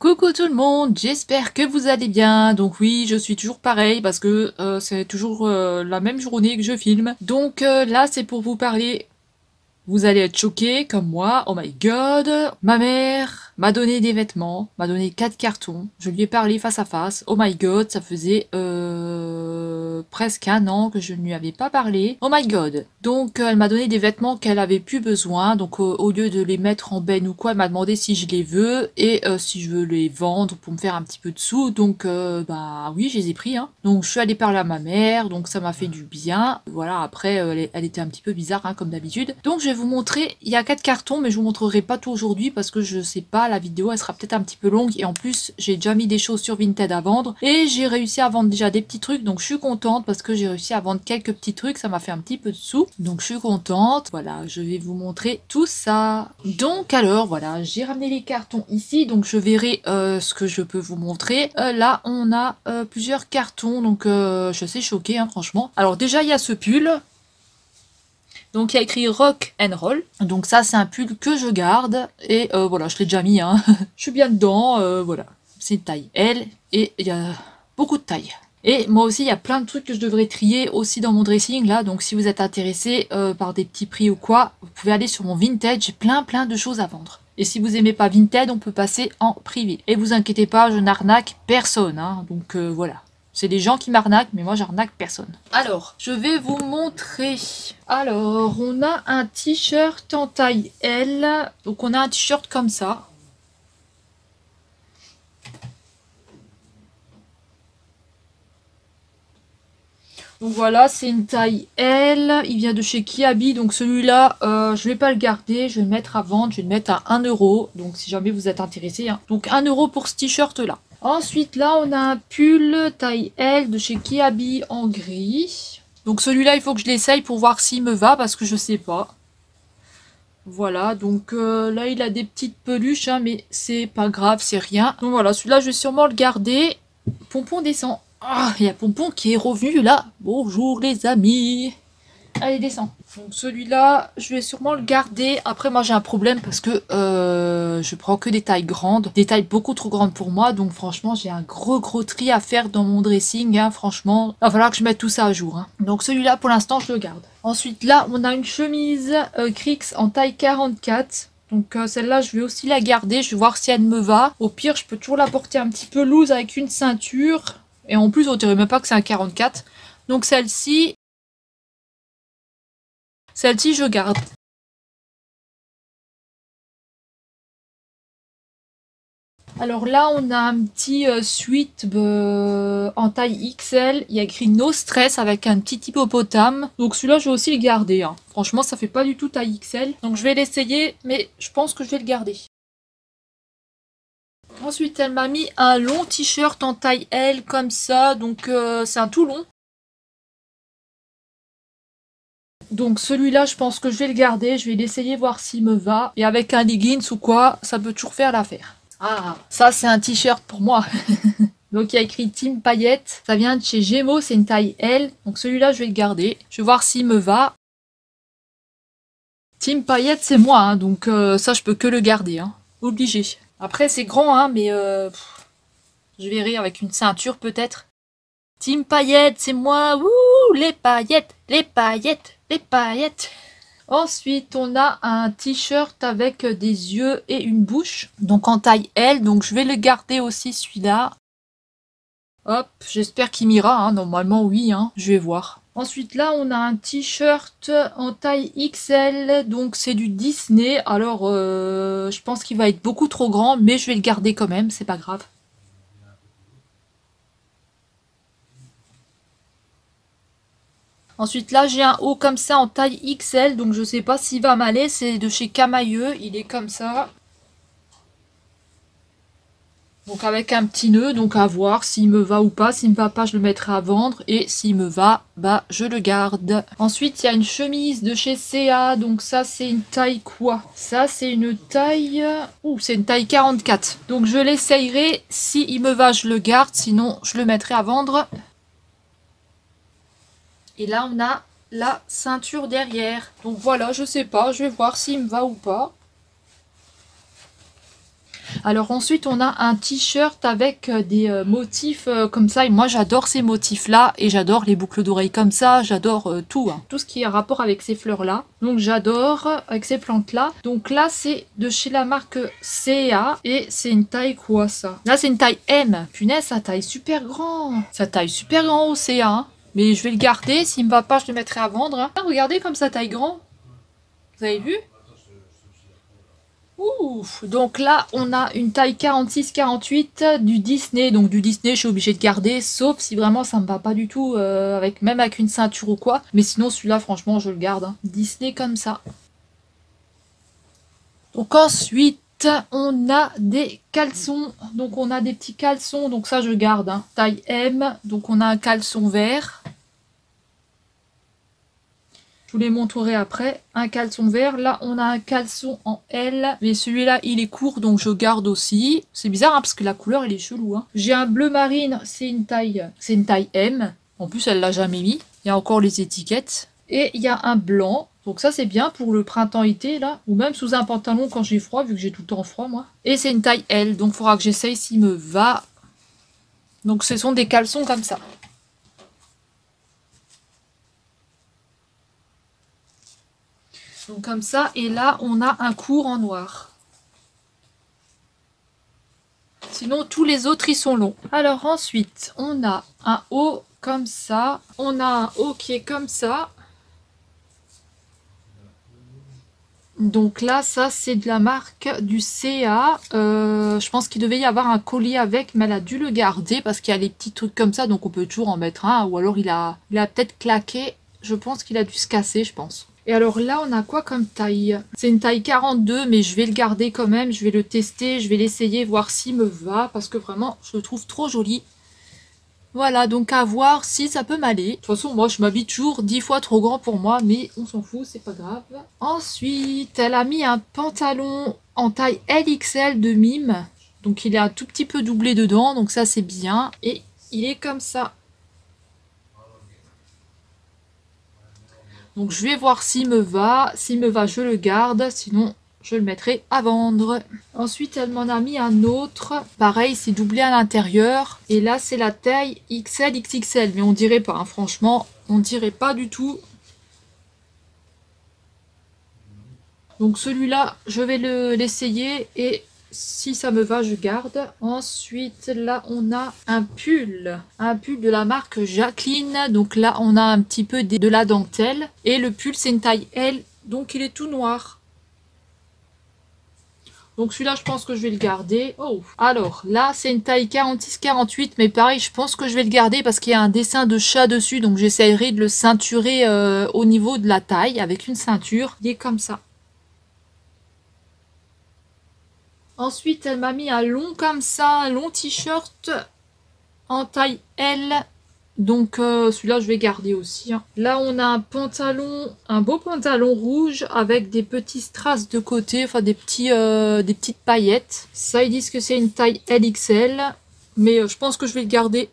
Coucou tout le monde, j'espère que vous allez bien. Donc oui, je suis toujours pareil parce que c'est toujours la même journée que je filme. Donc là, c'est pour vous parler. Vous allez être choqués comme moi. Oh my god. Ma mère m'a donné des vêtements, m'a donné 4 cartons. Je lui ai parlé face à face. Oh my god, ça faisait presque un an que je ne lui avais pas parlé. Oh my god. Donc elle m'a donné des vêtements qu'elle avait plus besoin. Donc au lieu de les mettre en benne ou quoi, elle m'a demandé si je les veux et si je veux les vendre pour me faire un petit peu de sous. Donc bah oui, je les ai pris. Hein. Donc je suis allée parler à ma mère. Donc ça m'a fait du bien. Voilà, après elle était un petit peu bizarre hein, comme d'habitude. Donc je vais vous montrer, il y a 4 cartons mais je vous montrerai pas tout aujourd'hui parce que je sais pas, la vidéo elle sera peut-être un petit peu longue et en plus j'ai déjà mis des choses sur Vinted à vendre et j'ai réussi à vendre déjà des petits trucs donc je suis contente parce que j'ai réussi à vendre quelques petits trucs, ça m'a fait un petit peu de sous donc je suis contente. Voilà, je vais vous montrer tout ça. Donc alors voilà, j'ai ramené les cartons ici donc je verrai ce que je peux vous montrer. Là on a plusieurs cartons donc je suis assez choquée hein, franchement. Alors déjà il y a ce pull. Donc il y a écrit Rock and Roll. Donc ça c'est un pull que je garde. Et voilà, je l'ai déjà mis. Hein. Je suis bien dedans. Voilà. C'est une taille L. Et il y a beaucoup de tailles. Et moi aussi il y a plein de trucs que je devrais trier aussi dans mon dressing là. Donc si vous êtes intéressé par des petits prix ou quoi, vous pouvez aller sur mon Vinted. J'ai plein de choses à vendre. Et si vous aimez pas Vinted, on peut passer en privé. Et vous inquiétez pas, je n'arnaque personne. Hein. Donc voilà. C'est des gens qui m'arnaquent, mais moi j'arnaque personne. Alors, je vais vous montrer. Alors, on a un t-shirt en taille L. Donc on a un t-shirt comme ça. Donc voilà, c'est une taille L. Il vient de chez Kiabi. Donc celui-là, je vais pas le garder. Je vais le mettre à vendre. Je vais le mettre à 1 €. Donc si jamais vous êtes intéressé. Hein. Donc 1 € pour ce t-shirt-là. Ensuite, là, on a un pull taille L de chez Kiabi en gris. Donc celui-là, il faut que je l'essaye pour voir s'il me va parce que je sais pas. Voilà, donc là, il a des petites peluches, hein, mais c'est pas grave, c'est rien. Donc voilà, celui-là, je vais sûrement le garder. Pompon descend. Ah, il y a Pompon qui est revenu là. Bonjour les amis. Allez, descends. Donc celui-là, je vais sûrement le garder. Après, moi, j'ai un problème parce que je prends que des tailles grandes. Des tailles beaucoup trop grandes pour moi. Donc franchement, j'ai un gros tri à faire dans mon dressing. Hein. Franchement, il va falloir que je mette tout ça à jour. Hein. Donc celui-là, pour l'instant, je le garde. Ensuite, là, on a une chemise Crix en taille 44. Donc celle-là, je vais aussi la garder. Je vais voir si elle me va. Au pire, je peux toujours la porter un petit peu loose avec une ceinture. Et en plus, on dirait même pas que c'est un 44. Donc celle-ci, je garde. Alors là, on a un petit sweat en taille XL. Il y a écrit No Stress avec un petit hippopotame. Donc celui-là, je vais aussi le garder. Hein. Franchement, ça fait pas du tout taille XL. Donc je vais l'essayer, mais je pense que je vais le garder. Ensuite, elle m'a mis un long t-shirt en taille L comme ça. Donc c'est un tout long. Donc celui-là, je pense que je vais le garder. Je vais l'essayer, voir s'il me va. Et avec un leggings ou quoi, ça peut toujours faire l'affaire. Ah, ça c'est un t-shirt pour moi. Donc il y a écrit Team Paillette. Ça vient de chez Gémeaux, c'est une taille L. Donc celui-là, je vais le garder. Je vais voir s'il me va. Team Paillette, c'est moi. Hein, donc ça, je peux que le garder. Hein. Obligé. Après, c'est grand, hein, mais je verrai avec une ceinture peut-être. Team Paillette, c'est moi. Wouh, les paillettes, les paillettes, les paillettes. Ensuite, on a un t-shirt avec des yeux et une bouche. Donc en taille L. Donc je vais le garder aussi celui-là. Hop, j'espère qu'il m'ira. Hein. Normalement, oui. Hein. Je vais voir. Ensuite, là, on a un t-shirt en taille XL. Donc c'est du Disney. Alors, je pense qu'il va être beaucoup trop grand. Mais je vais le garder quand même. C'est pas grave. Ensuite là j'ai un haut comme ça en taille XL, donc je sais pas s'il va m'aller, c'est de chez Camailleux, il est comme ça. Donc avec un petit nœud, donc à voir s'il me va ou pas, s'il me va pas je le mettrai à vendre et s'il me va, bah je le garde. Ensuite il y a une chemise de chez CA, donc ça c'est une taille quoi? Ça c'est une taille... Ouh, c'est une taille 44. Donc je l'essayerai, s'il me va je le garde, sinon je le mettrai à vendre. Et là, on a la ceinture derrière. Donc voilà, je sais pas, je vais voir s'il me va ou pas. Alors ensuite, on a un t-shirt avec des motifs comme ça. Et moi, j'adore ces motifs-là. Et j'adore les boucles d'oreilles comme ça. J'adore tout, hein. Tout ce qui a rapport avec ces fleurs-là. Donc j'adore avec ces plantes-là. Donc là, c'est de chez la marque CA. Et c'est une taille quoi, ça? Là, c'est une taille M. Punaise, ça taille super grand. Ça taille super grand au CA, hein. Mais je vais le garder. S'il me va pas, je le mettrai à vendre, hein. Ah, regardez comme ça taille grand. Vous avez vu? Ouf, donc là on a une taille 46-48 du Disney, donc du Disney je suis obligée de garder, sauf si vraiment ça me va pas du tout, avec, même avec une ceinture ou quoi, mais sinon celui-là franchement je le garde, hein. Disney comme ça. Donc ensuite on a des caleçons, donc on a des petits caleçons, donc ça je garde, hein. Taille M, donc on a un caleçon vert. Je vous les montrerai après. Un caleçon vert. Là, on a un caleçon en L. Mais celui-là, il est court, donc je garde aussi. C'est bizarre, hein, parce que la couleur, elle est chelou, hein. J'ai un bleu marine. C'est une taille M. En plus, elle l'a jamais mis. Il y a encore les étiquettes. Et il y a un blanc. Donc ça, c'est bien pour le printemps-été, là. Ou même sous un pantalon quand j'ai froid, vu que j'ai tout le temps froid, moi. Et c'est une taille L. Donc, il faudra que j'essaye s'il me va. Donc, ce sont des caleçons comme ça. Donc comme ça, et là on a un court en noir. Sinon tous les autres ils sont longs. Alors ensuite, on a un haut comme ça. On a un haut qui est comme ça. Donc là, ça c'est de la marque du CA. Je pense qu'il devait y avoir un collier avec, mais elle a dû le garder parce qu'il y a les petits trucs comme ça, donc on peut toujours en mettre un. Ou alors il a peut-être claqué. Je pense qu'il a dû se casser, je pense. Et alors là, on a quoi comme taille? C'est une taille 42, mais je vais le garder quand même. Je vais le tester, je vais l'essayer, voir s'il me va. Parce que vraiment, je le trouve trop joli. Voilà, donc à voir si ça peut m'aller. De toute façon, moi, je m'habille toujours 10 fois trop grand pour moi, mais on s'en fout, c'est pas grave. Ensuite, elle a mis un pantalon en taille LXL de mime. Donc il est un tout petit peu doublé dedans, donc ça c'est bien. Et il est comme ça. Donc je vais voir s'il me va. S'il me va, je le garde. Sinon, je le mettrai à vendre. Ensuite, elle m'en a mis un autre. Pareil, c'est doublé à l'intérieur. Et là, c'est la taille XL, XXL. Mais on dirait pas, hein. Franchement, on dirait pas du tout. Donc celui-là, je vais l'essayer. Et si ça me va, je garde. Ensuite, là, on a un pull. Un pull de la marque Jacqueline. Donc là, on a un petit peu de la dentelle. Et le pull, c'est une taille L. Donc il est tout noir. Donc celui-là, je pense que je vais le garder. Oh, alors là, c'est une taille 46-48. Mais pareil, je pense que je vais le garder parce qu'il y a un dessin de chat dessus. Donc j'essaierai de le ceinturer au niveau de la taille avec une ceinture. Il est comme ça. Ensuite, elle m'a mis un long comme ça, un long t-shirt en taille L. Donc celui-là, je vais garder aussi, hein. Là, on a un pantalon, un beau pantalon rouge avec des petits strass de côté, enfin des petites paillettes. Ça, ils disent que c'est une taille LXL, mais je pense que je vais le garder.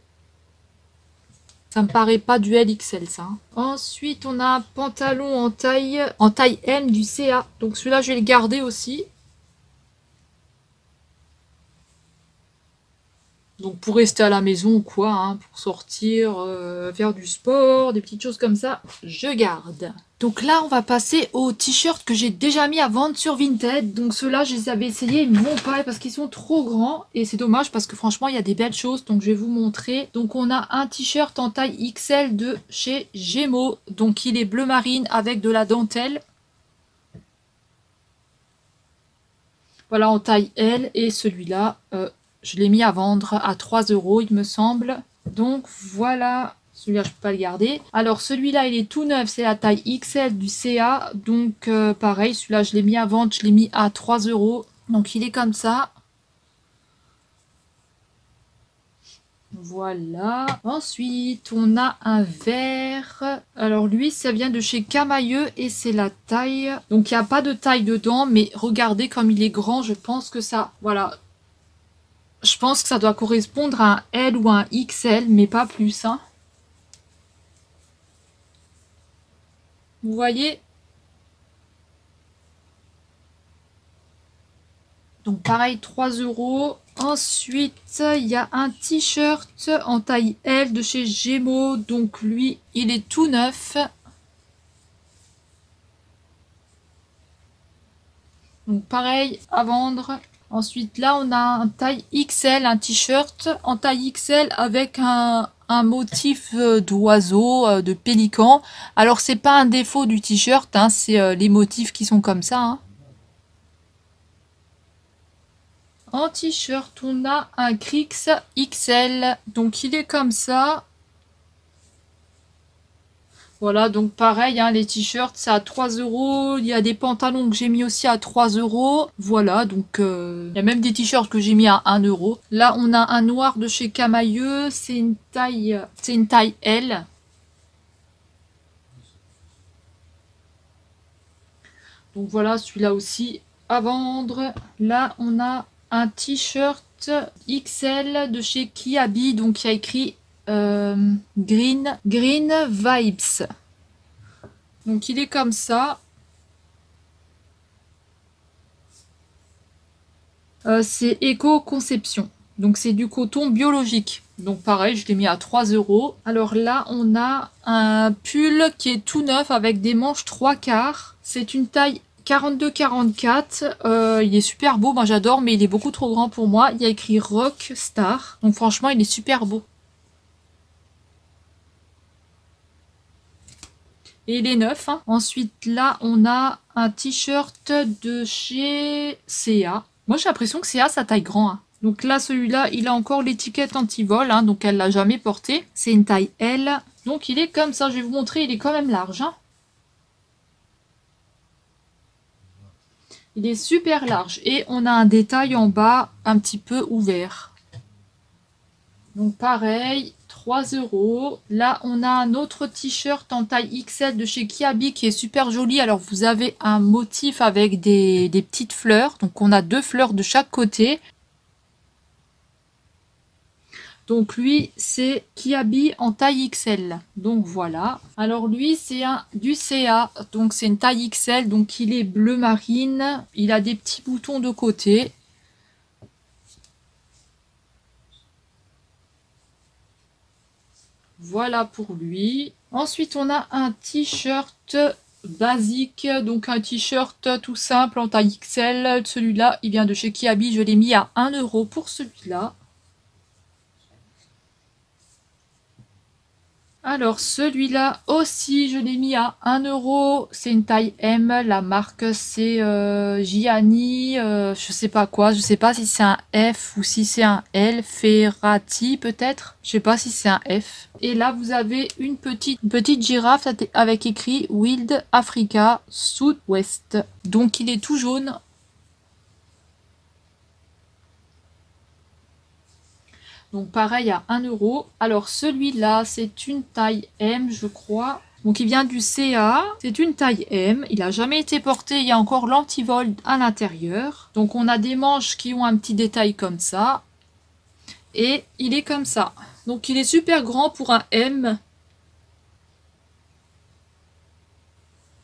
Ça me paraît pas du LXL, ça, hein. Ensuite, on a un pantalon en taille M du CA. Donc celui-là, je vais le garder aussi. Donc pour rester à la maison ou quoi, hein, pour sortir, faire du sport, des petites choses comme ça, je garde. Donc là, on va passer aux t-shirts que j'ai déjà mis à vendre sur Vinted. Donc ceux-là, je les avais essayés, ils ne vont pas parce qu'ils sont trop grands. Et c'est dommage parce que franchement, il y a des belles choses. Donc je vais vous montrer. Donc on a un t-shirt en taille XL de chez Gémeaux. Donc il est bleu marine avec de la dentelle. Voilà, en taille L. Et celui-là... je l'ai mis à vendre à 3 €, il me semble. Donc voilà, celui-là je peux pas le garder. Alors celui-là il est tout neuf, c'est la taille XL du CA. Donc pareil, celui-là je l'ai mis à vendre, je l'ai mis à 3 €. Donc il est comme ça. Voilà. Ensuite, on a un vert. Alors lui, ça vient de chez Camailleux et c'est la taille. Donc il n'y a pas de taille dedans, mais regardez comme il est grand. Je pense que ça... Voilà. Je pense que ça doit correspondre à un L ou un XL, mais pas plus, hein. Vous voyez? Donc pareil, 3 euros. Ensuite, il y a un t-shirt en taille L de chez Gémeaux. Donc lui, il est tout neuf. Donc pareil, à vendre. Ensuite, là, on a un taille XL, un t-shirt en taille XL avec un motif d'oiseau, de pélican. Alors, c'est pas un défaut du t-shirt, hein, c'est les motifs qui sont comme ça. Hein. En t-shirt, on a un Crix XL. Donc, il est comme ça. Voilà, donc pareil, hein, les t-shirts, c'est à 3 euros. Il y a des pantalons que j'ai mis aussi à 3 euros. Voilà, donc il y a même des t-shirts que j'ai mis à 1 euro. Là, on a un noir de chez Camailleux. C'est une taille L. Donc voilà, celui-là aussi à vendre. Là, on a un t-shirt XL de chez Kiabi. Donc il y a écrit Green Vibes. Donc il est comme ça. C'est éco-conception. Donc c'est du coton biologique. Donc pareil, je l'ai mis à 3 euros. Alors là, on a un pull qui est tout neuf avec des manches 3/4. C'est une taille 42-44. Il est super beau, moi j'adore, mais il est beaucoup trop grand pour moi. Il y a écrit Rock Star. Donc franchement, il est super beau. Et il est neuf. Hein. Ensuite, là, on a un t-shirt de chez CA. Moi, j'ai l'impression que CA, ça taille grand. Hein. Donc là, celui-là, il a encore l'étiquette anti-vol. Hein, donc, elle l'a jamais porté. C'est une taille L. Donc, il est comme ça. Je vais vous montrer. Il est quand même large. Hein. Il est super large. Et on a un détail en bas un petit peu ouvert. Donc, pareil. 3 euros. Là, on a un autre t-shirt en taille XL de chez Kiabi qui est super joli. Alors, vous avez un motif avec des petites fleurs. Donc, on a 2 fleurs de chaque côté. Donc, lui, c'est Kiabi en taille XL. Donc, voilà. Alors, lui, c'est du CA. Donc, c'est une taille XL. Donc, il est bleu marine. Il a des petits boutons de côté. Voilà pour lui. Ensuite, on a un t-shirt basique. Donc, un t-shirt tout simple en taille XL. Celui-là, il vient de chez Kiabi. Je l'ai mis à 1 euro pour celui-là. Alors, celui-là aussi, je l'ai mis à 1 euro. C'est une taille M. La marque, c'est Gianni. Je sais pas quoi. Je sais pas si c'est un F ou si c'est un L. Ferrati, peut-être. Je sais pas si c'est un F. Et là, vous avez une petite girafe avec écrit Wild Africa Southwest. Donc, il est tout jaune. Donc pareil à 1 euro. Alors celui-là, c'est une taille M, je crois. Donc il vient du CA. C'est une taille M. Il n'a jamais été porté. Il y a encore l'antivol à l'intérieur. Donc on a des manches qui ont un petit détail comme ça. Et il est comme ça. Donc il est super grand pour un M.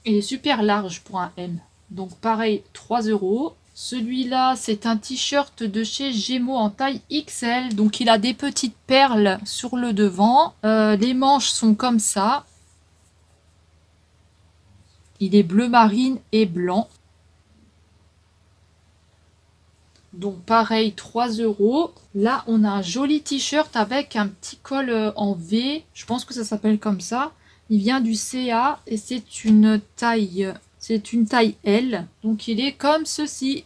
Il est super large pour un M. Donc pareil, 3 euros. Celui-là, c'est un t-shirt de chez Gémeaux en taille XL. Donc, il a des petites perles sur le devant. Les manches sont comme ça. Il est bleu marine et blanc. Donc, pareil, 3 euros. Là, on a un joli t-shirt avec un petit col en V. Je pense que ça s'appelle comme ça. Il vient du CA et c'est une taille L. Donc, il est comme ceci.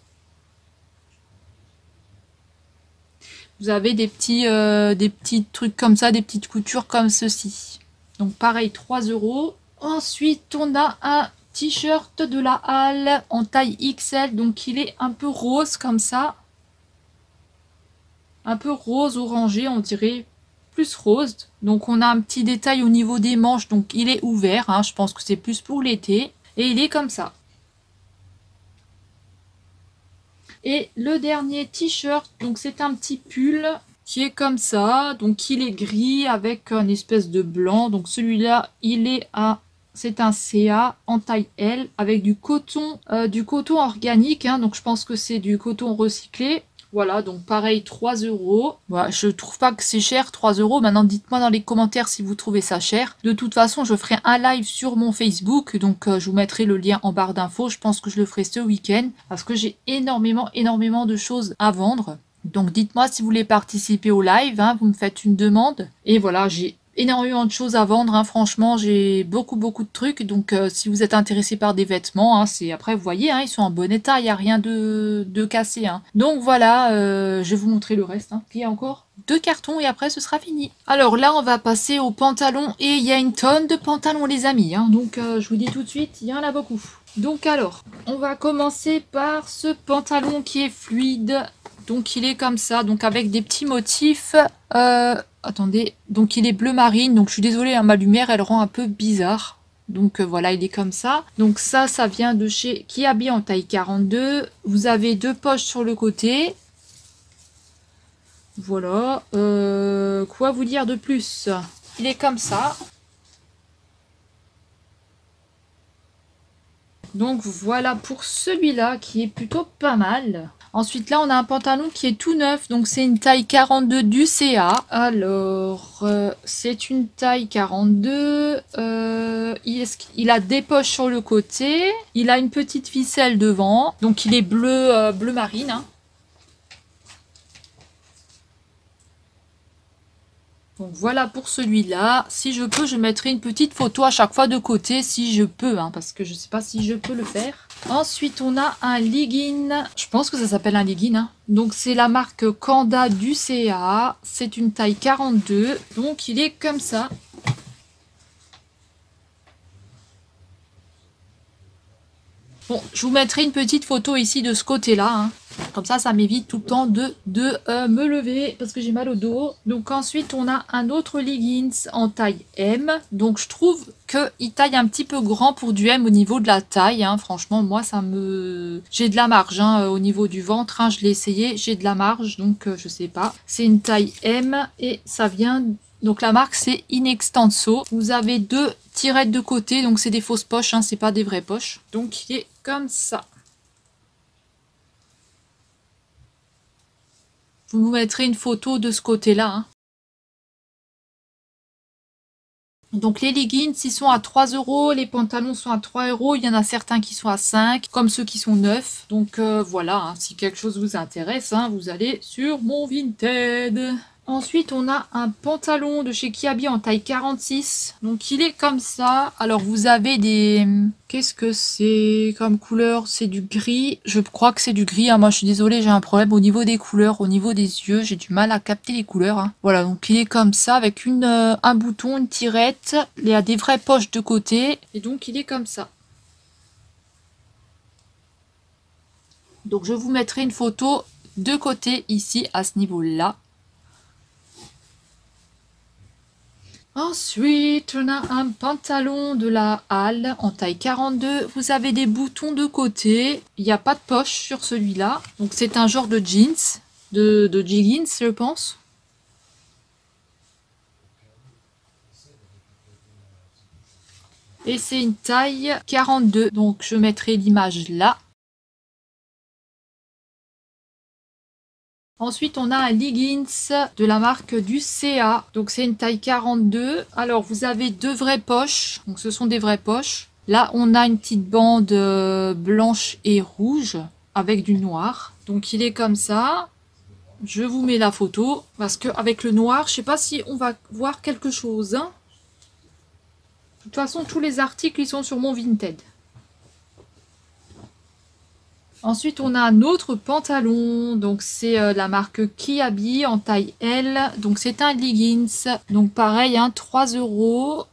Vous avez des petits trucs comme ça, des petites coutures comme ceci. Donc pareil, 3 euros. Ensuite, on a un t-shirt de la Halle en taille XL. Donc il est un peu rose comme ça. Un peu rose orangé, on dirait plus rose. Donc on a un petit détail au niveau des manches. Donc il est ouvert, hein. Je pense que c'est plus pour l'été. Et il est comme ça. Et le dernier t-shirt, donc c'est un petit pull qui est comme ça. Donc il est gris avec une espèce de blanc. Donc celui-là, il est à C'est un CA en taille L avec du coton organique, hein, donc je pense que c'est du coton recyclé. Voilà, donc pareil, 3 euros. Voilà, je trouve pas que c'est cher, 3 euros. Maintenant, dites-moi dans les commentaires si vous trouvez ça cher. De toute façon, je ferai un live sur mon Facebook, donc je vous mettrai le lien en barre d'infos. Je pense que je le ferai ce week-end parce que j'ai énormément de choses à vendre. Donc dites-moi si vous voulez participer au live, hein, vous me faites une demande. Et voilà, j'ai énormément de choses à vendre, hein. Franchement j'ai beaucoup de trucs, donc si vous êtes intéressé par des vêtements, hein, c'est après vous voyez, hein, ils sont en bon état, il n'y a rien de cassé, hein. Donc voilà, je vais vous montrer le reste, hein. Il y a encore 2 cartons et après ce sera fini. Alors là on va passer aux pantalons et il y a une tonne de pantalons les amis, hein. Donc je vous dis tout de suite, il y en a beaucoup. Donc alors, on va commencer par ce pantalon qui est fluide. Donc il est comme ça, donc avec des petits motifs. Attendez, donc il est bleu marine, donc je suis désolée, hein, ma lumière elle rend un peu bizarre. Donc voilà, il est comme ça. Donc ça vient de chez Kiabi en taille 42. Vous avez 2 poches sur le côté. Voilà. Quoi vous dire de plus? Il est comme ça. Donc voilà pour celui-là qui est plutôt pas mal. Ensuite là on a un pantalon qui est tout neuf, donc c'est une taille 42 du CA. Alors c'est une taille 42, il a des poches sur le côté, il a une petite ficelle devant, donc il est bleu marine, hein. Donc voilà pour celui-là. Si je peux, je mettrai une petite photo à chaque fois de côté, si je peux, hein, parce que je sais pas si je peux le faire. Ensuite, on a un legging. Je pense que ça s'appelle un legging, hein. Donc c'est la marque Kanda du CA. C'est une taille 42. Donc il est comme ça. Bon, je vous mettrai une petite photo ici de ce côté-là, hein. Comme ça m'évite tout le temps de me lever parce que j'ai mal au dos. Donc ensuite, on a un autre leggings en taille M. Donc je trouve qu'il taille un petit peu grand pour du M au niveau de la taille, hein. Franchement, moi, j'ai de la marge, hein, au niveau du ventre, hein. Je l'ai essayé, j'ai de la marge, donc je sais pas. C'est une taille M et ça vient... Donc la marque c'est Inextenso. Vous avez 2 tirettes de côté, donc c'est des fausses poches, hein, c'est pas des vraies poches. Donc il est comme ça. Je vous mettrai une photo de ce côté-là, hein. Donc les leggings, ils sont à 3 euros, les pantalons sont à 3 euros, il y en a certains qui sont à 5, comme ceux qui sont neufs. Donc voilà, hein, si quelque chose vous intéresse, hein, vous allez sur mon Vinted. Ensuite, on a un pantalon de chez Kiabi en taille 46. Donc, il est comme ça. Alors, vous avez des... Qu'est-ce que c'est comme couleur? C'est du gris. Je crois que c'est du gris, hein. Moi, je suis désolée, j'ai un problème au niveau des couleurs, au niveau des yeux. J'ai du mal à capter les couleurs, hein. Voilà, donc il est comme ça, avec un bouton, une tirette. Il y a des vraies poches de côté. Et donc, il est comme ça. Donc, je vous mettrai une photo de côté ici, à ce niveau-là. Ensuite, on a un pantalon de la Halle en taille 42. Vous avez des boutons de côté. Il n'y a pas de poche sur celui-là. Donc c'est un genre de jeans, de jeggings, je pense. Et c'est une taille 42. Donc je mettrai l'image là. Ensuite, on a un leggings de la marque du CA. Donc, c'est une taille 42. Alors, vous avez 2 vraies poches. Donc, ce sont des vraies poches. Là, on a une petite bande blanche et rouge avec du noir. Donc, il est comme ça. Je vous mets la photo. Parce qu'avec le noir, je sais pas si on va voir quelque chose, hein. De toute façon, tous les articles, ils sont sur mon Vinted. Ensuite, on a un autre pantalon, donc c'est la marque Kiabi en taille L, donc c'est un leggings, donc pareil, hein, 3 euros.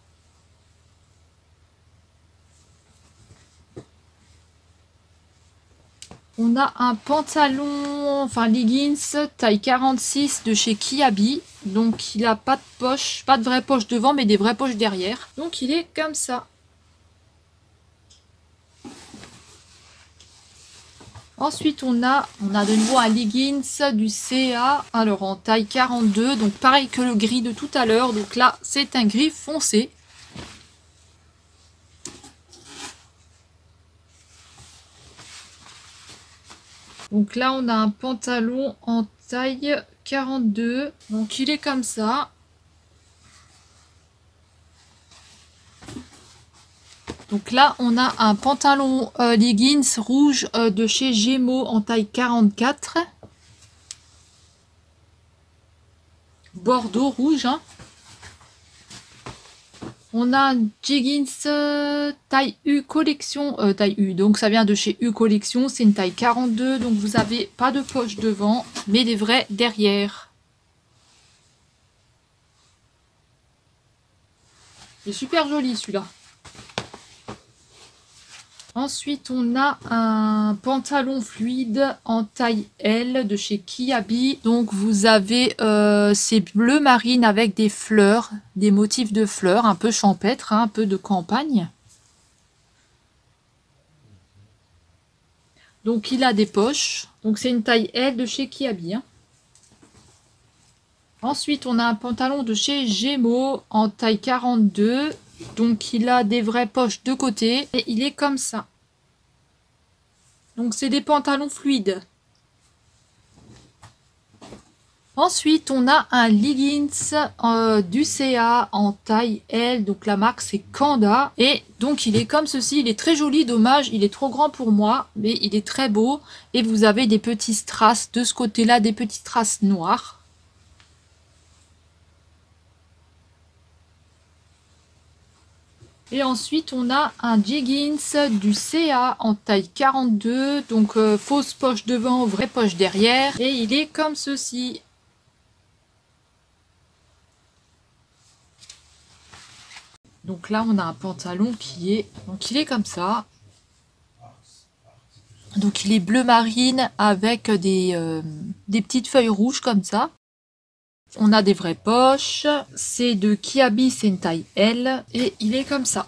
On a un pantalon, enfin leggings, taille 46 de chez Kiabi, donc il n'a pas de poche, pas de vraie poche devant, mais des vraies poches derrière, donc il est comme ça. Ensuite, on a de nouveau un leggings du CA, alors en taille 42, donc pareil que le gris de tout à l'heure. Donc là, c'est un gris foncé. Donc là, on a un pantalon en taille 42. Donc il est comme ça. Donc là, on a un pantalon leggings rouge de chez Gémeaux en taille 44. Bordeaux rouge. Hein. On a un jeggings taille U collection, taille U, donc ça vient de chez U collection, c'est une taille 42, donc vous avez pas de poche devant, mais des vrais derrière. Il est super joli celui-là. Ensuite, on a un pantalon fluide en taille L de chez Kiabi. Donc, vous avez ces bleu marine avec des fleurs, des motifs de fleurs, un peu champêtre, hein, un peu de campagne. Donc, il a des poches. Donc, c'est une taille L de chez Kiabi. Hein. Ensuite, on a un pantalon de chez Gémeaux en taille 42. Donc, il a des vraies poches de côté et il est comme ça. Donc, c'est des pantalons fluides. Ensuite, on a un leggings du CA en taille L. Donc, la marque, c'est Kanda. Et donc, il est comme ceci. Il est très joli. Dommage, il est trop grand pour moi. Mais il est très beau. Et vous avez des petits strass de ce côté-là, des petits strass noirs. Et ensuite, on a un jeggings du CA en taille 42. Donc, fausse poche devant, vraie poche derrière. Et il est comme ceci. Donc là, on a un pantalon qui est... Donc, il est comme ça. Donc, il est bleu marine avec des petites feuilles rouges comme ça. On a des vraies poches. C'est de Kiabi, c'est une taille L. Et il est comme ça.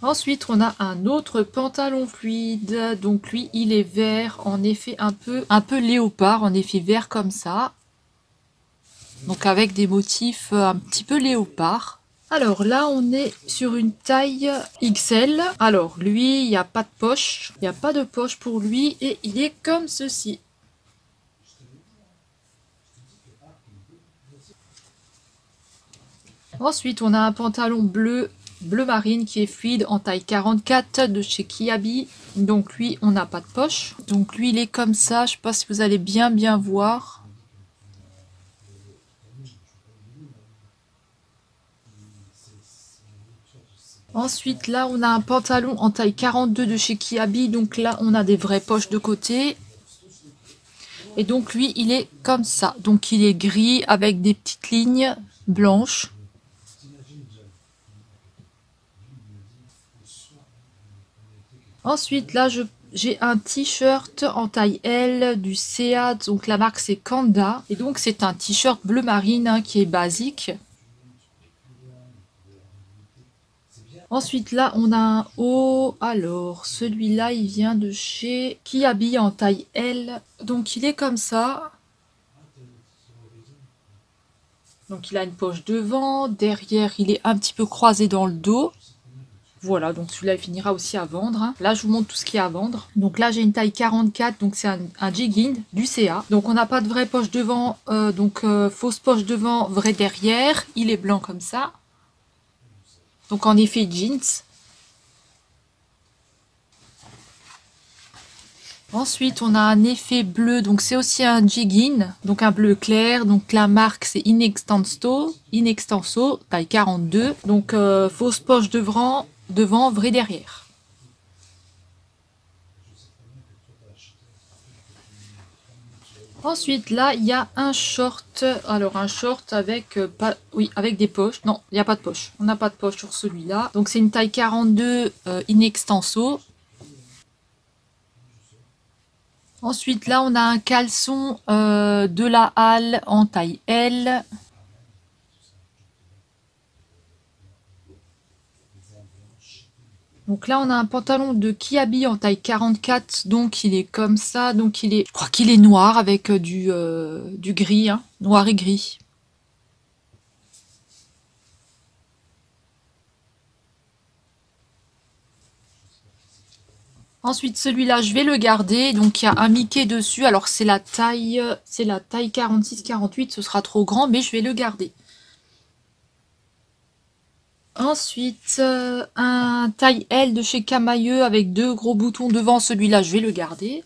Ensuite, on a un autre pantalon fluide. Donc lui, il est vert, en effet un peu léopard, en effet vert comme ça. Donc avec des motifs un petit peu léopard. Alors là, on est sur une taille XL. Alors lui, il n'y a pas de poche. Il n'y a pas de poche pour lui et il est comme ceci. Ensuite, on a un pantalon bleu marine qui est fluide en taille 44 de chez Kiabi. Donc lui, on n'a pas de poche. Donc lui, il est comme ça. Je ne sais pas si vous allez bien voir. Ensuite, là, on a un pantalon en taille 42 de chez Kiabi. Donc là, on a des vraies poches de côté. Et donc, lui, il est comme ça. Donc, il est gris avec des petites lignes blanches. Ensuite, là, j'ai un t-shirt en taille L du CA. Donc, la marque, c'est Kanda. Et donc, c'est un t-shirt bleu marine hein, qui est basique. Ensuite, là, on a un haut. Alors, celui-là, il vient de chez Kiabi en taille L. Donc, il est comme ça. Donc, il a une poche devant. Derrière, il est un petit peu croisé dans le dos. Voilà, donc celui-là, il finira aussi à vendre. Hein. Là, je vous montre tout ce qu'il y a à vendre. Donc là, j'ai une taille 44. Donc, c'est un jegging du CA. Donc, on n'a pas de vraie poche devant. Fausse poche devant, vraie derrière. Il est blanc comme ça. Donc en effet jeans. Ensuite on a un effet bleu, donc c'est aussi un jegging, donc un bleu clair. Donc la marque c'est Inextenso, taille 42. Donc fausse poche devant, vrai derrière. Ensuite là il y a un short, alors un short avec avec des poches. Non, il n'y a pas de poche, on n'a pas de poche sur celui-là. Donc c'est une taille 42 Inextenso. Ensuite là on a un caleçon de la Halle en taille L. Donc là on a un pantalon de Kiabi en taille 44, donc il est comme ça, donc je crois qu'il est noir avec du gris, hein, noir et gris. Ensuite, celui-là, je vais le garder. Donc, il y a un Mickey dessus. Alors, c'est la taille 46-48. Ce sera trop grand, mais je vais le garder. Ensuite, un taille L de chez Camailleux avec 2 gros boutons devant. Celui-là, je vais le garder.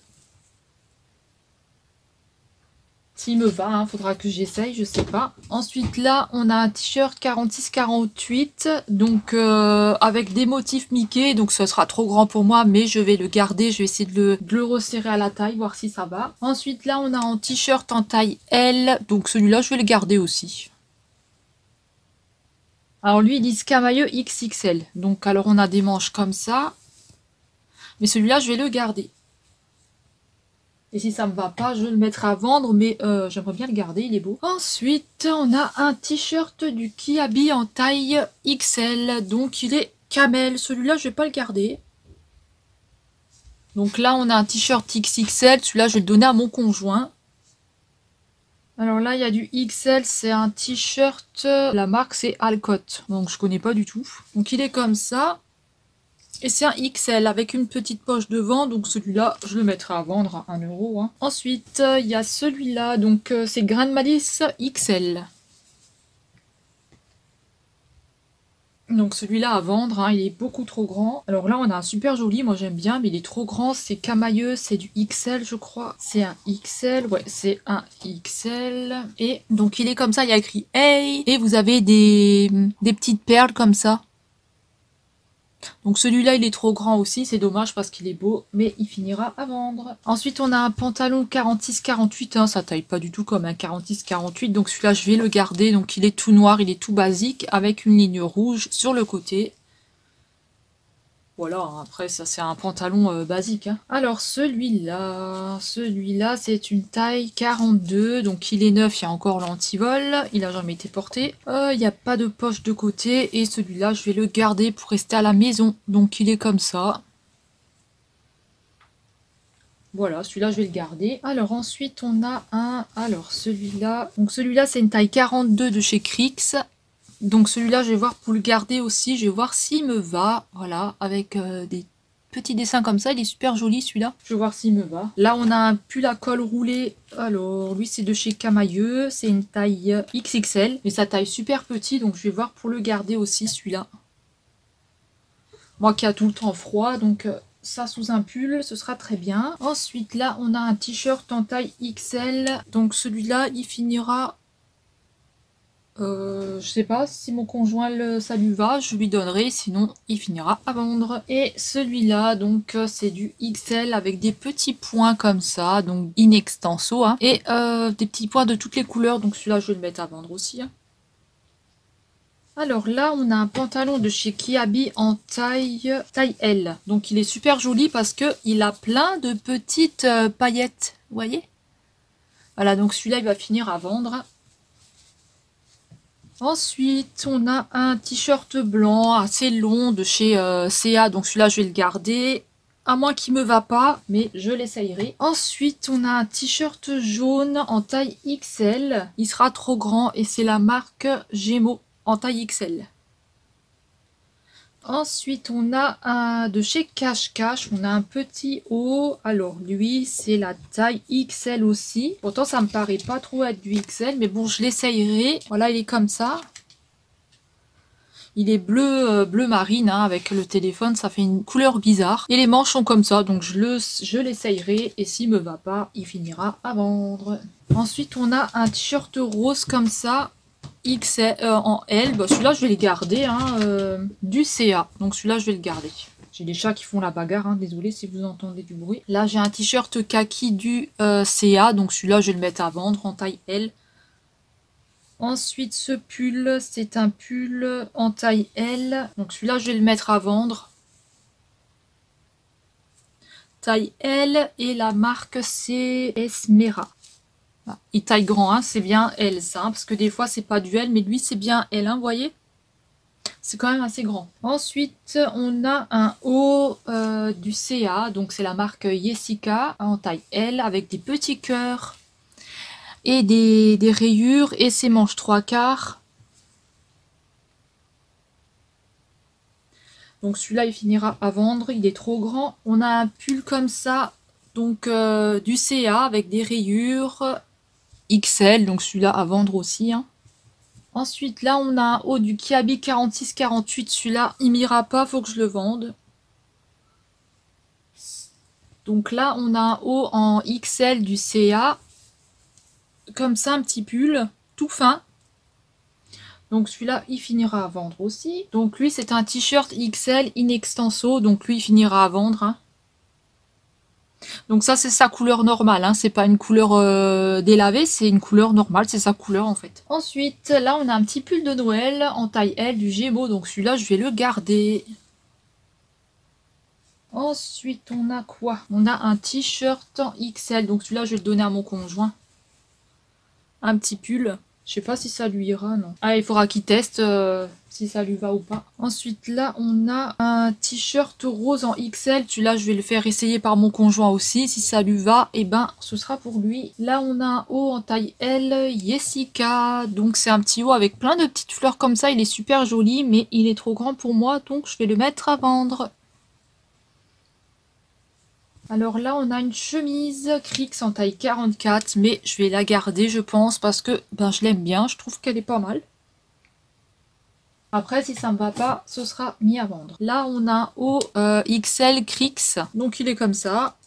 S'il me va, hein, faudra que j'essaye, je sais pas. Ensuite, là, on a un t-shirt 46-48, donc avec des motifs Mickey, donc ce sera trop grand pour moi, mais je vais le garder, je vais essayer de le resserrer à la taille, voir si ça va. Ensuite, là, on a un t-shirt en taille L, donc celui-là, je vais le garder aussi. Alors lui, ils disent Camailleux XXL, donc alors on a des manches comme ça, mais celui-là, je vais le garder. Et si ça me va pas, je le mettrai à vendre, mais j'aimerais bien le garder, il est beau. Ensuite, on a un t-shirt du Kiabi en taille XL, donc il est camel. Celui-là, je vais pas le garder. Donc là, on a un t-shirt XXL, celui-là, je vais le donner à mon conjoint. Alors là, il y a du XL, c'est un t-shirt, la marque c'est Alcott, donc je connais pas du tout. Donc il est comme ça. Et c'est un XL avec une petite poche devant, donc celui-là, je le mettrai à vendre à 1 euro. Hein. Ensuite, il y a celui-là, donc c'est Grain de Malice XL. Donc celui-là à vendre, hein, il est beaucoup trop grand. Alors là, on a un super joli, moi j'aime bien, mais il est trop grand, c'est Camailleux, c'est du XL je crois. C'est un XL, ouais, c'est un XL. Et donc il est comme ça, il y a écrit « Hey !» et vous avez des petites perles comme ça. Donc celui-là, il est trop grand aussi, c'est dommage parce qu'il est beau, mais il finira à vendre. Ensuite, on a un pantalon 46-48, hein, ça taille pas du tout comme un 46-48, donc celui-là, je vais le garder. Donc il est tout noir, il est tout basique, avec une ligne rouge sur le côté. Voilà, après ça c'est un pantalon basique. Hein. Alors celui-là, c'est une taille 42, donc il est neuf, il y a encore l'antivol, il a jamais été porté. Il n'y a pas de poche de côté et celui-là je vais le garder pour rester à la maison, donc il est comme ça. Voilà, celui-là je vais le garder. Alors ensuite on a celui-là, donc celui-là c'est une taille 42 de chez Crix. Donc celui-là, je vais voir pour le garder aussi. Je vais voir s'il me va. Voilà, avec des petits dessins comme ça. Il est super joli celui-là. Je vais voir s'il me va. Là, on a un pull à col roulé. Alors, lui, c'est de chez Camailleux. C'est une taille XXL. Mais sa taille super petit. Donc, je vais voir pour le garder aussi celui-là. Moi qui a tout le temps froid. Donc, ça sous un pull, ce sera très bien. Ensuite, là, on a un t-shirt en taille XL. Donc, celui-là, il finira... je sais pas si mon conjoint ça lui va, je lui donnerai, sinon il finira à vendre. Et celui-là, donc c'est du XL avec des petits points comme ça, donc in extenso, hein, et des petits points de toutes les couleurs, donc celui-là je vais le mettre à vendre aussi. Hein. Alors là, on a un pantalon de chez Kiabi en taille L. Donc il est super joli parce que il a plein de petites paillettes, vous voyez? Voilà, donc celui-là il va finir à vendre. Ensuite, on a un t-shirt blanc assez long de chez CA, donc celui-là je vais le garder, à moins qu'il me va pas, mais je l'essayerai. Ensuite, on a un t-shirt jaune en taille XL, il sera trop grand et c'est la marque Gémeaux en taille XL. Ensuite, on a un de chez Cache Cache, on a un petit haut. Alors lui, c'est la taille XL aussi. Pourtant, ça me paraît pas trop être du XL, mais bon, je l'essayerai. Voilà, il est comme ça. Il est bleu, bleu marine, hein, avec le téléphone, ça fait une couleur bizarre. Et les manches sont comme ça, donc je l'essayerai. Et s'il me va pas, il finira à vendre. Ensuite, on a un t-shirt rose comme ça. XL en L, bah, celui-là je vais le garder, hein, du CA, donc celui-là je vais le garder. J'ai des chats qui font la bagarre, hein, désolé si vous entendez du bruit. Là j'ai un t-shirt kaki du CA, donc celui-là je vais le mettre à vendre en taille L. Ensuite ce pull, c'est un pull en taille L, donc celui-là je vais le mettre à vendre. Taille L et la marque c'est Esmera. Il taille grand, hein, c'est bien L ça, hein, parce que des fois c'est pas du L, mais lui c'est bien L, hein, vous voyez. C'est quand même assez grand. Ensuite, on a un haut du CA, donc c'est la marque Jessica en taille L, avec des petits cœurs et des rayures et ses manches 3/4. Donc celui-là, il finira à vendre. Il est trop grand. On a un pull comme ça. Donc du CA avec des rayures. XL. Donc celui-là à vendre aussi. Hein. Ensuite, là, on a un haut du Kiabi 46-48. Celui-là, il m'ira pas. Faut que je le vende. Donc là, on a un haut en XL du CA. Comme ça, un petit pull. Tout fin. Donc celui-là, il finira à vendre aussi. Donc lui, c'est un t-shirt XL in extenso. Donc lui, il finira à vendre. Hein. Donc ça, c'est sa couleur normale. Hein. C'est pas une couleur délavée, c'est une couleur normale. C'est sa couleur en fait. Ensuite, là, on a un petit pull de Noël en taille L du Gémeaux. Donc celui-là, je vais le garder. Ensuite, on a quoi? On a un t-shirt en XL. Donc celui-là, je vais le donner à mon conjoint. Un petit pull. Je sais pas si ça lui ira, non. Ah, il faudra qu'il teste si ça lui va ou pas. Ensuite, là, on a un t-shirt rose en XL. Celui-là, je vais le faire essayer par mon conjoint aussi. Si ça lui va, eh ben, ce sera pour lui. Là, on a un haut en taille L, Jessica. Donc, c'est un petit haut avec plein de petites fleurs comme ça. Il est super joli, mais il est trop grand pour moi. Donc, je vais le mettre à vendre. Alors là, on a une chemise Crix en taille 44, mais je vais la garder, je pense, parce que ben, je l'aime bien, je trouve qu'elle est pas mal. Après, si ça me va pas, ce sera mis à vendre. Là, on a un haut XL Crix, donc il est comme ça.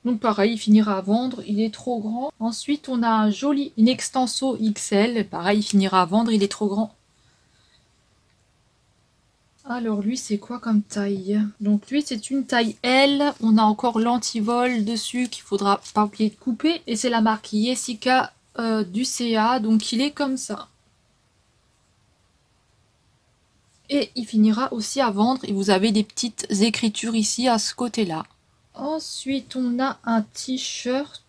Donc pareil, il finira à vendre, il est trop grand. Ensuite, on a un joli une extenso XL, pareil, il finira à vendre, il est trop grand. Alors lui c'est quoi comme taille? Donc lui c'est une taille L, on a encore l'antivol dessus qu'il faudra pas oublier de couper. Et c'est la marque Jessica du CA, donc il est comme ça. Et il finira aussi à vendre et vous avez des petites écritures ici à ce côté-là. Ensuite on a un t-shirt.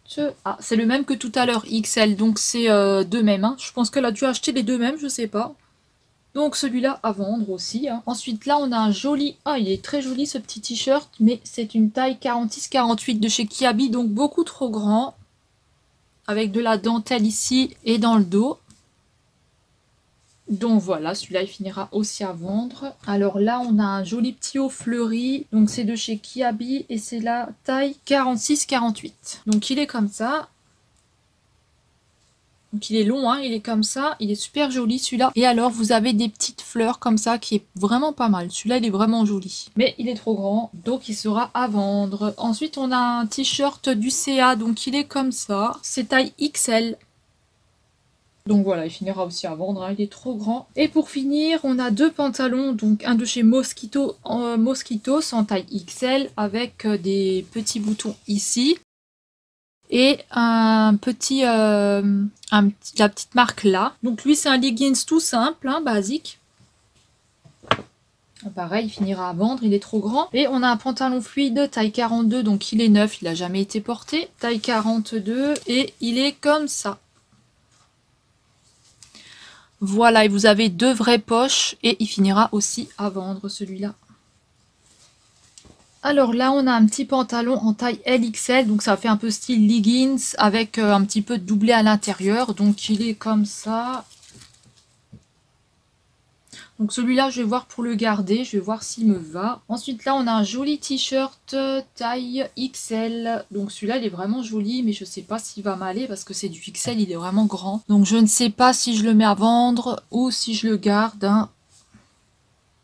Ah c'est le même que tout à l'heure XL, donc c'est deux mêmes. Hein. Je pense qu'elle a dû acheter les deux mêmes, je sais pas. Donc celui-là à vendre aussi. Hein. Ensuite là on a un joli... Ah il est très joli ce petit t-shirt. Mais c'est une taille 46-48 de chez Kiabi. Donc beaucoup trop grand. Avec de la dentelle ici et dans le dos. Donc voilà, celui-là il finira aussi à vendre. Alors là on a un joli petit haut fleuri. Donc c'est de chez Kiabi. Et c'est la taille 46-48. Donc il est comme ça. Donc il est long, hein, il est comme ça, il est super joli celui-là. Et alors vous avez des petites fleurs comme ça qui est vraiment pas mal. Celui-là il est vraiment joli. Mais il est trop grand, donc il sera à vendre. Ensuite on a un t-shirt du CA, donc il est comme ça. C'est taille XL. Donc voilà, il finira aussi à vendre, hein, il est trop grand. Et pour finir, on a deux pantalons, donc un de chez Mosquitos en taille XL avec des petits boutons ici. Et un petit, la petite marque là. Donc lui c'est un leggings tout simple, hein, basique. Pareil, il finira à vendre, il est trop grand. Et on a un pantalon fluide taille 42, donc il est neuf, il n'a jamais été porté. Taille 42 et il est comme ça. Voilà, et vous avez deux vraies poches et il finira aussi à vendre celui-là. Alors là, on a un petit pantalon en taille LXL, donc ça fait un peu style leggings avec un petit peu de doublé à l'intérieur. Donc il est comme ça. Donc celui-là, je vais voir pour le garder, je vais voir s'il me va. Ensuite là, on a un joli t-shirt taille XL. Donc celui-là, il est vraiment joli, mais je sais pas s'il va m'aller parce que c'est du XL, il est vraiment grand. Donc je ne sais pas si je le mets à vendre ou si je le garde, hein.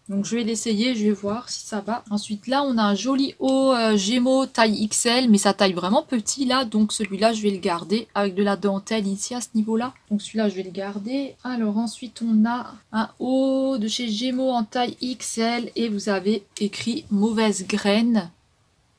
Donc je vais l'essayer, je vais voir si ça va. Ensuite là on a un joli haut Gémeaux taille XL, mais ça taille vraiment petit là. Donc celui-là je vais le garder avec de la dentelle ici à ce niveau-là. Donc celui-là je vais le garder. Alors ensuite on a un haut de chez Gémeaux en taille XL et vous avez écrit mauvaise graine.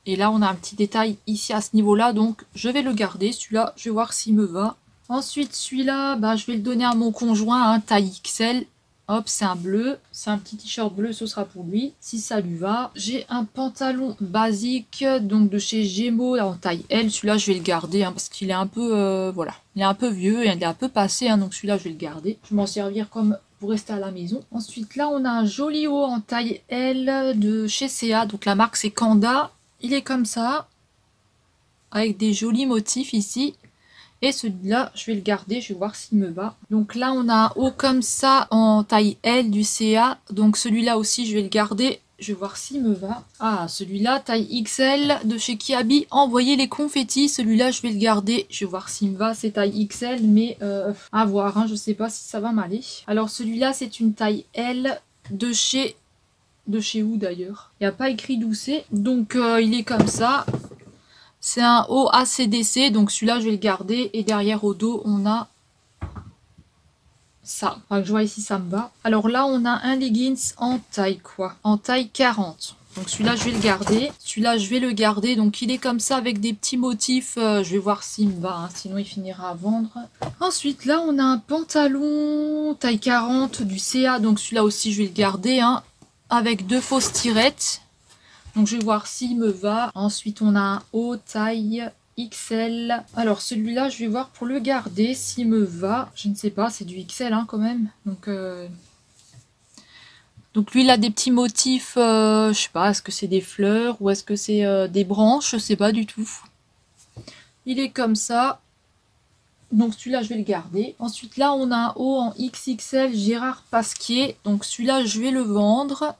Et là on a un petit détail ici à ce niveau-là, donc je vais le garder. Celui-là je vais voir s'il me va. Ensuite celui-là bah, je vais le donner à mon conjoint, hein, taille XL. Hop, c'est un bleu, c'est un petit t-shirt bleu, ce sera pour lui, si ça lui va. J'ai un pantalon basique, donc de chez Gémeaux, en taille L. Celui-là, je vais le garder, hein, parce qu'il est un peu, voilà, il est un peu vieux et il est un peu passé, hein, donc celui-là, je vais le garder. Je vais m'en servir comme pour rester à la maison. Ensuite, là, on a un joli haut en taille L de chez CA, donc la marque, c'est Kanda. Il est comme ça, avec des jolis motifs ici. Et celui-là, je vais le garder, je vais voir s'il me va. Donc là, on a un haut comme ça en taille L du CA. Donc celui-là aussi, je vais le garder. Je vais voir s'il me va. Ah, celui-là, taille XL de chez Kiabi. Envoyez les confettis. Celui-là, je vais le garder. Je vais voir s'il me va. C'est taille XL, mais à voir. Hein, je sais pas si ça va m'aller. Alors celui-là, c'est une taille L de chez... De chez où d'ailleurs? Il n'y a pas écrit d'où c'est. Donc il est comme ça. C'est un haut ACDC, donc celui-là je vais le garder. Et derrière au dos on a ça. Enfin, je vois ici ça me va. Alors là on a un leggings en taille quoi? En taille 40. Donc celui-là je vais le garder. Celui-là je vais le garder. Donc il est comme ça avec des petits motifs. Je vais voir s'il me va. Hein, sinon il finira à vendre. Ensuite là on a un pantalon taille 40 du CA. Donc celui-là aussi je vais le garder. Hein, avec deux fausses tirettes. Donc je vais voir s'il me va. Ensuite on a un haut taille XL. Alors celui-là je vais voir pour le garder s'il me va. Je ne sais pas, c'est du XL hein, quand même. Donc lui il a des petits motifs, je sais pas, est-ce que c'est des fleurs ou est-ce que c'est des branches, je sais pas du tout. Il est comme ça. Donc celui-là je vais le garder. Ensuite là on a un haut en XXL Gérard Pasquier. Donc celui-là je vais le vendre.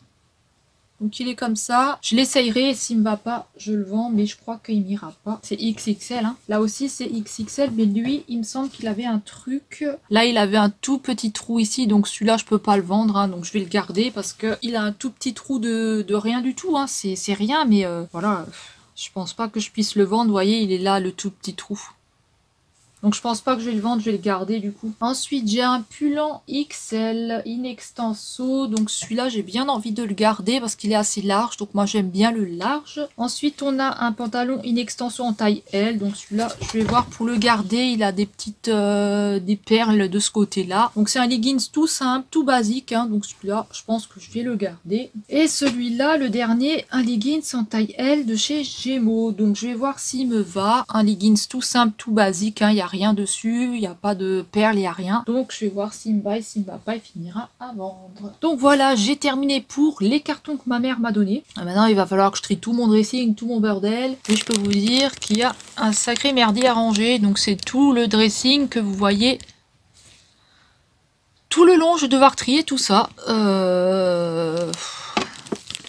Donc il est comme ça. Je l'essayerai et s'il me va pas, je le vends. Mais je crois qu'il m'ira pas. C'est XXL. Hein. Là aussi c'est XXL. Mais lui, il me semble qu'il avait un truc. Là, il avait un tout petit trou ici. Donc celui-là, je peux pas le vendre. Hein, donc je vais le garder parce qu'il a un tout petit trou de rien du tout. Hein. C'est rien. Mais voilà. Je pense pas que je puisse le vendre. Vous voyez, il est là, le tout petit trou. Donc je pense pas que je vais le vendre, je vais le garder du coup. Ensuite j'ai un pull en XL in extenso. Donc celui-là j'ai bien envie de le garder parce qu'il est assez large. Donc moi j'aime bien le large. Ensuite on a un pantalon in extenso en taille L. Donc celui-là je vais voir pour le garder. Il a des petites des perles de ce côté-là. Donc c'est un leggings tout simple, tout basique. Hein. Donc celui-là je pense que je vais le garder. Et celui-là le dernier, un leggings en taille L de chez Gémeaux. Donc je vais voir s'il me va. Un leggings tout simple, tout basique. Hein. Il y a rien dessus, il n'y a pas de perles, il n'y a rien. Donc je vais voir s'il me va et s'il me va pas, il finira à vendre. Donc voilà, j'ai terminé pour les cartons que ma mère m'a donné. Maintenant il va falloir que je trie tout mon dressing, tout mon bordel. Et je peux vous dire qu'il y a un sacré merdier à ranger. Donc c'est tout le dressing que vous voyez. Tout le long, je vais devoir trier tout ça.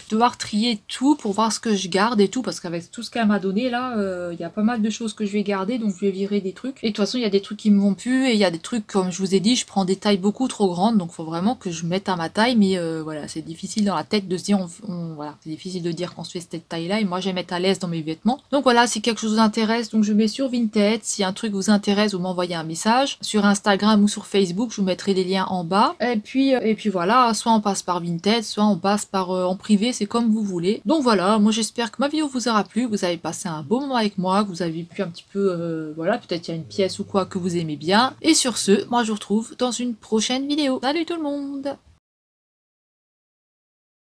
Devoir trier tout pour voir ce que je garde et tout, parce qu'avec tout ce qu'elle m'a donné là, il y a pas mal de choses que je vais garder, donc je vais virer des trucs. Et de toute façon il y a des trucs qui me vont plus, et il y a des trucs, comme je vous ai dit, je prends des tailles beaucoup trop grandes, donc faut vraiment que je mette à ma taille, mais voilà, c'est difficile dans la tête de se dire, voilà, c'est difficile de dire qu'on se fait cette taille là, et moi j'aime être à l'aise dans mes vêtements. Donc voilà, si quelque chose vous intéresse, donc je mets sur Vinted, si un truc vous intéresse, vous m'envoyez un message, sur Instagram ou sur Facebook, je vous mettrai les liens en bas, et puis voilà, soit on passe par Vinted, soit on passe par en privé, c'est comme vous voulez. Donc voilà, moi j'espère que ma vidéo vous aura plu, vous avez passé un beau moment avec moi, que vous avez pu un petit peu, voilà, peut-être il y a une pièce ou quoi que vous aimez bien. Et sur ce, moi je vous retrouve dans une prochaine vidéo. Salut tout le monde!